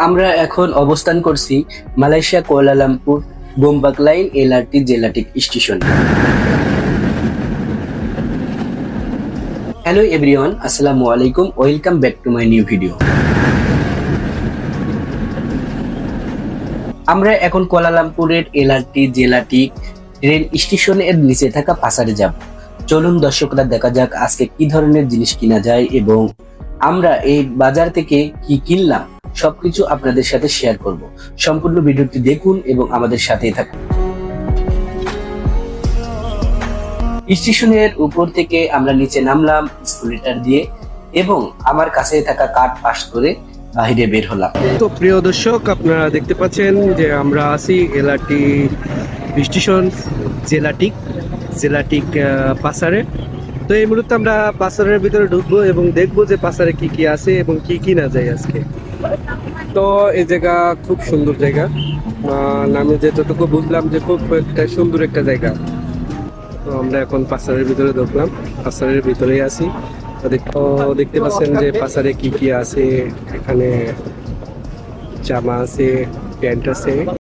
আমরা এখন অবস্থান করছি মালয়েশিয়া কুয়ালালামপুর গোমবাক লাইন এলআরটি জেলাটিক স্টেশনে। হ্যালো এভরিওয়ান, আসসালামু আলাইকুম, welcome back to my new video. আমরা এখন কুয়ালালামপুরের এলআরটি জেলাটিক ট্রেন স্টেশনের নিচে থাকা পাসারে যাব। চলুন দর্শকরা, দেখা যাক আজকে কি ধরনের জিনিস কিনা যায় এবং আমরা এই বাজার থেকে কি কিনলাম সবকিছু আপনাদের সাথে শেয়ার করব। সম্পূর্ণ ভিডিওটি দেখুন এবং আমাদের সাথেই থাকুন। স্টেশনের উপর থেকে আমরা নিচে নামলাম স্কুলেটার দিয়ে এবং আমার কাছে থাকা কার্ড পাস করে বাইরে বের হলাম। তো প্রিয় দর্শক, আপনারা দেখতে পাচ্ছেন যে আমরা আছি এলআরটি স্টেশন জেলাটিক পাসারে। তো এই মুহূর্তে আমরা পাসারের ভিতরে ঢুকবো এবং দেখবো যে পাসারে কি কি আছে এবং কি কি না যায় আজকে। তো এই জায়গা খুব সুন্দর জায়গা, আমি যেতটুকু বুঝলাম যে খুব একটা সুন্দর একটা জায়গা। তো আমরা এখন পাসারের ভিতরে ঢুকলাম, পাসারের ভিতরেই আছি। তো দেখতে পাচ্ছেন যে পাসারে কি কি আছে। এখানে জামা আছে, প্যান্ট আছে।